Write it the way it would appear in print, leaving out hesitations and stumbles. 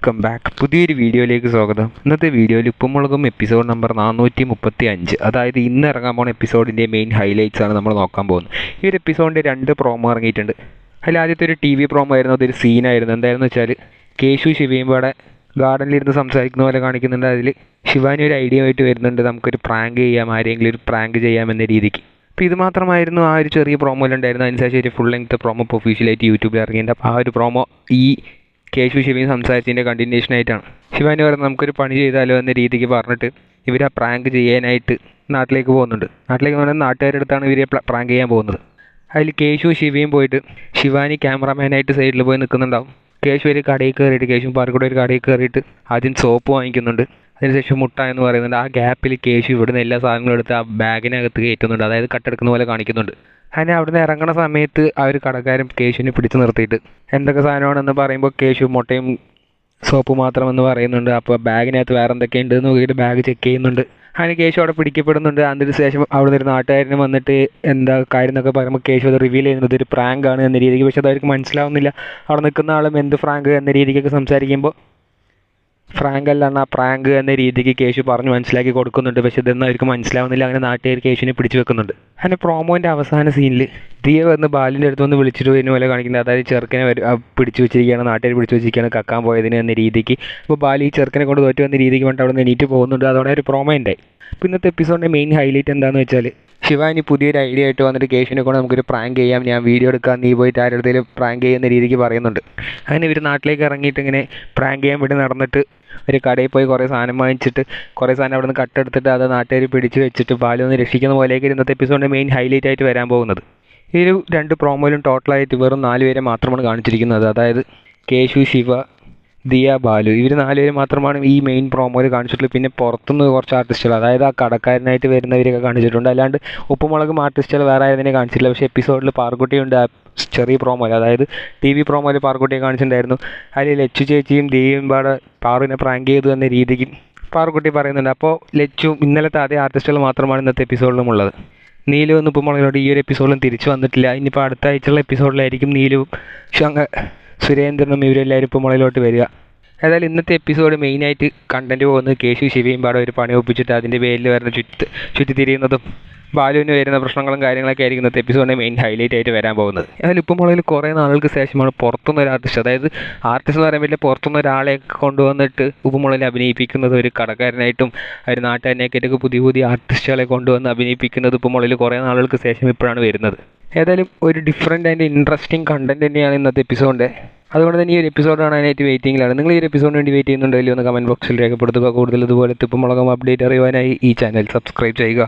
Welcome back. പുതിയൊരു വീഡിയോയിലേക്ക് സ്വാഗതം. ഇന്നത്തെ വീഡിയോയിൽ ഉപ്പുമുളകും എപ്പിസോഡ് നമ്പർ 435, അതായത് ഇന്ന് ഇറങ്ങാൻ പോകുന്ന എപ്പിസോഡിൻ്റെ മെയിൻ ഹൈലൈറ്റ്സ് ആണ് നമ്മൾ നോക്കാൻ പോകുന്നത്. ഈ ഒരു എപ്പിസോഡിൻ്റെ 2 പ്രോമോ ഇറങ്ങിയിട്ടുണ്ട്. അതിൽ ആദ്യത്തെ ഒരു TV പ്രോമോ ആയിരുന്നു, അതൊരു സീനായിരുന്നു. എന്തായിരുന്നു വെച്ചാൽ കേശു ശിവയും കൂടെ ഗാർഡനിലിരുന്ന് സംസാരിക്കുന്ന പോലെ കാണിക്കുന്നുണ്ട്. അതിൽ ശിവാനി ഒരു ഐഡിയ ആയിട്ട് വരുന്നുണ്ട്, നമുക്കൊരു പ്രാങ്ക് ചെയ്യാം, ആരെങ്കിലും ഒരു പ്രാങ്ക് ചെയ്യാമെന്ന രീതിക്ക്. അപ്പോൾ ഇത് മാത്രമായിരുന്നു ആ ഒരു ചെറിയ പ്രോമോയിലുണ്ടായിരുന്നു. അതിനുശേഷം ഒരു ഫുൾ ലെങ്ത് പ്രോമോ ഇപ്പോൾ ഒഫീഷ്യലായിട്ട് യൂട്യൂബിൽ ഇറങ്ങിയിട്ടുണ്ട്. അപ്പോൾ ആ ഒരു പ്രോമോ ഈ കേശു ശിവയും സംസാരിച്ചതിൻ്റെ കണ്ടിന്യൂഷൻ ആയിട്ടാണ്. ശിവാനി പറയുന്നത് നമുക്കൊരു പണി ചെയ്താലോ എന്ന രീതിക്ക് പറഞ്ഞിട്ട് ഇവർ ആ പ്രാങ്ക് ചെയ്യാനായിട്ട് നാട്ടിലേക്ക് പോകുന്നുണ്ട്. നാട്ടിലേക്ക് പോകുന്നത് നാട്ടുകാരുടെ അടുത്താണ് ഇവരെ പ്രാങ്ക് ചെയ്യാൻ പോകുന്നത്. അതിൽ കേശു ശിവയും പോയിട്ട് ശിവാനി ക്യാമറാമാനായിട്ട് സൈഡിൽ പോയി നിൽക്കുന്നുണ്ടാവും. കേശു ഒരു കടയിൽ കയറിയിട്ട്, കേശു പാർക്കൂടെ ഒരു കടയിൽ കയറിയിട്ട് ആദ്യം സോപ്പ് വാങ്ങിക്കുന്നുണ്ട്. അതിനുശേഷം മുട്ട എന്ന് പറയുന്നുണ്ട്. ആ ഗ്യാപ്പിൽ കേശു ഇവിടുന്ന് എല്ലാ സാധനങ്ങളും എടുത്ത് ആ ബാഗിനകത്ത് കയറ്റുന്നുണ്ട്, അതായത് കട്ടെടുക്കുന്ന പോലെ കാണിക്കുന്നുണ്ട്. അങ്ങനെ അവിടുന്ന് ഇറങ്ങുന്ന സമയത്ത് ആ ഒരു കടക്കാരൻ കേശുവിനെ പിടിച്ച് നിർത്തിയിട്ട് എന്തൊക്കെ സാധനമാണെന്ന് പറയുമ്പോൾ കേശു മുട്ടയും സോപ്പ് മാത്രമെന്ന് പറയുന്നുണ്ട്. അപ്പോൾ ബാഗിനകത്ത് വേറെ എന്തൊക്കെ ഉണ്ട് എന്ന് നോക്കിയിട്ട് ബാഗ് ചെക്ക് ചെയ്യുന്നുണ്ട്. അങ്ങനെ കേശു അവിടെ പിടിക്കപ്പെടുന്നുണ്ട്. അതിന് ശേഷം അവിടെ ഒരു നാട്ടുകാരന് വന്നിട്ട് എന്താ കാര്യം എന്നൊക്കെ പറയുമ്പോൾ കേശു അത് റിവീൽ ചെയ്യുന്നത് ഒരു പ്രാങ്ക് ആണ് എന്ന രീതിക്ക്. പക്ഷെ അത് അവർക്ക് മനസ്സിലാവുന്നില്ല. അവിടെ നിൽക്കുന്ന ആളും എന്ത് പ്രാങ്ക് എന്ന രീതിക്കൊക്കെ സംസാരിക്കുമ്പോൾ ഫ്രാങ്ക് അല്ലാണ്ട് ആ പ്രാങ്ക് എന്ന രീതിക്ക് കേശു പറഞ്ഞ് മനസ്സിലാക്കി കൊടുക്കുന്നുണ്ട്. പക്ഷെ ഇതൊന്നും അവർക്ക് മനസ്സിലാവുന്നില്ല. അങ്ങനെ നാട്ടുകാർ കേശുവിനെ പിടിച്ചു വെക്കുന്നുണ്ട്. അങ്ങനെ പ്രോമോൻ്റെ അവസാന സീനിൽ ദിയ വന്ന് ബാലിൻ്റെ അടുത്ത് വന്ന് വിളിച്ചിട്ട് വരുന്ന പോലെ കാണിക്കുന്നത്, അതായത് ചെറുക്കനെ പിടിച്ചു വെച്ചിരിക്കുകയാണ്, നാട്ടുകാർ പിടിച്ചു വെച്ചിരിക്കുകയാണ് കക്കാൻ പോയതിന് എന്ന രീതിക്ക്. അപ്പോൾ ബാലി ഈ ചെറുക്കനെ കൊണ്ട് തോറ്റു വന്ന രീതിക്ക് വേണ്ടി അവിടെ നിന്ന് എണീറ്റ് പോകുന്നുണ്ട്. അതോടെ ഒരു പ്രോമോ ഉണ്ടായി. അപ്പോൾ ഇന്നത്തെ എപ്പിസോഡിൻ്റെ മെയിൻ ഹൈലൈറ്റ് എന്താണെന്ന് വെച്ചാൽ ശിവാനി പുതിയൊരു ഐഡിയ ആയിട്ട് വന്നിട്ട് കേശുവിനെ കൊണ്ട് നമുക്കൊരു പ്രാങ്ക് ചെയ്യാം, ഞാൻ വീഡിയോ എടുക്കാം, നീ പോയിട്ട് ആരുടെ അടുത്തേലും പ്രാങ്ക് ചെയ്യുന്ന രീതിക്ക് പറയുന്നുണ്ട്. അങ്ങനെ ഇവർ നാട്ടിലേക്ക് ഇറങ്ങിയിട്ട് ഇങ്ങനെ പ്രാങ്ക് ചെയ്യാൻ വേണ്ടി നടന്നിട്ട് ഒരു കടയിൽ പോയി കുറേ സാധനം വാങ്ങിച്ചിട്ട് കുറേ സാധനം അവിടെ നിന്ന് കട്ടെടുത്തിട്ട് അത് നാട്ടുകാർ പിടിച്ച് വെച്ചിട്ട് ബാലു ഒന്ന് രക്ഷിക്കുന്ന പോലെയൊക്കെ ഇന്നത്തെ എപ്പിസോഡിൻ്റെ മെയിൻ ഹൈലൈറ്റ് ആയിട്ട് വരാൻ പോകുന്നത്. ഈ ഒരു 2 പ്രോമോയിലും ടോട്ടലായിട്ട് വെറും 4 പേരെ മാത്രമാണ് കാണിച്ചിരിക്കുന്നത്. അതായത് കേശു, ശിവ, ദിയ, ബാലു, ഇവർ 4 പേര് മാത്രമാണ് ഈ മെയിൻ പ്രോമോയിൽ കാണിച്ചിട്ടുള്ളത്. പിന്നെ പുറത്തുനിന്ന് കുറച്ച് ആർട്ടിസ്റ്റുകൾ, അതായത് ആ കടക്കാരനായിട്ട് വരുന്നവരൊക്കെ കാണിച്ചിട്ടുണ്ട്. അല്ലാണ്ട് ഉപ്പുമുളകും ആർട്ടിസ്റ്റുകൾ വേറെ ആയതിനെ കാണിച്ചിട്ടില്ല. പക്ഷേ എപ്പിസോഡിൽ പാർക്കുട്ടിയുണ്ട്. ആ ചെറിയ പ്രോമോയിൽ, അതായത് TV പ്രോമോയിൽ പാർക്കുട്ടിയെ കാണിച്ചിട്ടുണ്ടായിരുന്നു. അതിൽ ലച്ചു ചേച്ചിയും ദിയയും പാടെ പാറുവിനെ പ്രാങ്ക് ചെയ്തു എന്ന രീതിക്ക് പാർക്കുട്ടി പറയുന്നുണ്ട്. അപ്പോൾ ലച്ചു ഇന്നലത്തെ അതേ ആർട്ടിസ്റ്റുകൾ മാത്രമാണ് ഇന്നത്തെ എപ്പിസോഡിലും ഉള്ളത്. നീലു എന്ന് ഉപ്പുമുളകിലോട്ട് ഈ ഒരു എപ്പിസോഡിലും തിരിച്ചു വന്നിട്ടില്ല. ഇനിയിപ്പോൾ അടുത്ത ആഴ്ചയുള്ള എപ്പിസോഡിലായിരിക്കും നീലുവും സുരേന്ദ്രനും ഇവരെല്ലാവരും ഉപ്പുമുളകിലോട്ട് വരിക. ഏതായാലും ഇന്നത്തെ എപ്പിസോഡ് മെയിനായിട്ട് കണ്ടൻറ്റ് പോകുന്നത് കേശു ശിവയും പാടെ ഒരു പണി ഒപ്പിച്ചിട്ട് അതിൻ്റെ പേരിൽ വരുന്ന ചുറ്റിത്തിരിയുന്നതും ബാലുവിന് വരുന്ന പ്രശ്നങ്ങളും കാര്യങ്ങളൊക്കെ ആയിരിക്കും ഇന്നത്തെ എപ്പിസോഡിൻ്റെ മെയിൻ ഹൈലൈറ്റ് ആയിട്ട് വരാൻ പോകുന്നത്. അതിൽ ഉപ്പുമുളകിൽ കുറേ നാളുകൾക്ക് ശേഷമാണ് പുറത്തുനിന്ന് ഒരു ആർട്ടിസ്റ്റ്, അതായത് ആർട്ടിസ്റ്റ് എന്ന് പറയാൻ പറ്റില്ല, പുറത്തുനിന്ന് ഒരാളെ കൊണ്ടുവന്നിട്ട് ഉപ്പുമുളകിൽ അഭിനയിപ്പിക്കുന്നത് ഒരു കടക്കാരനായിട്ടും ഒരു നാട്ടുകാരനെയൊക്കെ പുതിയ ആർട്ടിസ്റ്റുകളെ കൊണ്ടുവന്ന് അഭിനയിപ്പിക്കുന്നത് ഉപ്പുമുളകിൽ കുറേ നാളുകൾക്ക് ശേഷം ഇപ്പോഴാണ് വരുന്നത്. ഏതായാലും ഒരു ഡിഫറൻറ്റ് ആൻഡ് ഇൻട്രസ്റ്റിംഗ് കണ്ടൻറ്റ് തന്നെയാണ് ഇന്നത്തെ എപ്പിസോഡിൻ്റെ. അതുകൊണ്ട് തന്നെ ഈ ഒരു എപ്പിസോഡ് കാണാനായിട്ട് വെയിറ്റിംഗിലാണ്. നിങ്ങൾ ഈ ഒരു എപ്പിസോഡിന് വേണ്ടി വെയിറ്റ് ചെയ്യുന്നുണ്ടോ ഇല്ലയോ എന്ന് കമൻറ്റ് ബോക്സിൽ രേഖപ്പെടുത്തുക. കൂടുതൽ ഇതുപോലത്തെ ഉപ്പുമുളകും അപ്ഡേറ്റ് അറിയുവാനായി ഈ ചാനൽ സബ്സ്ക്രൈബ് ചെയ്യുക.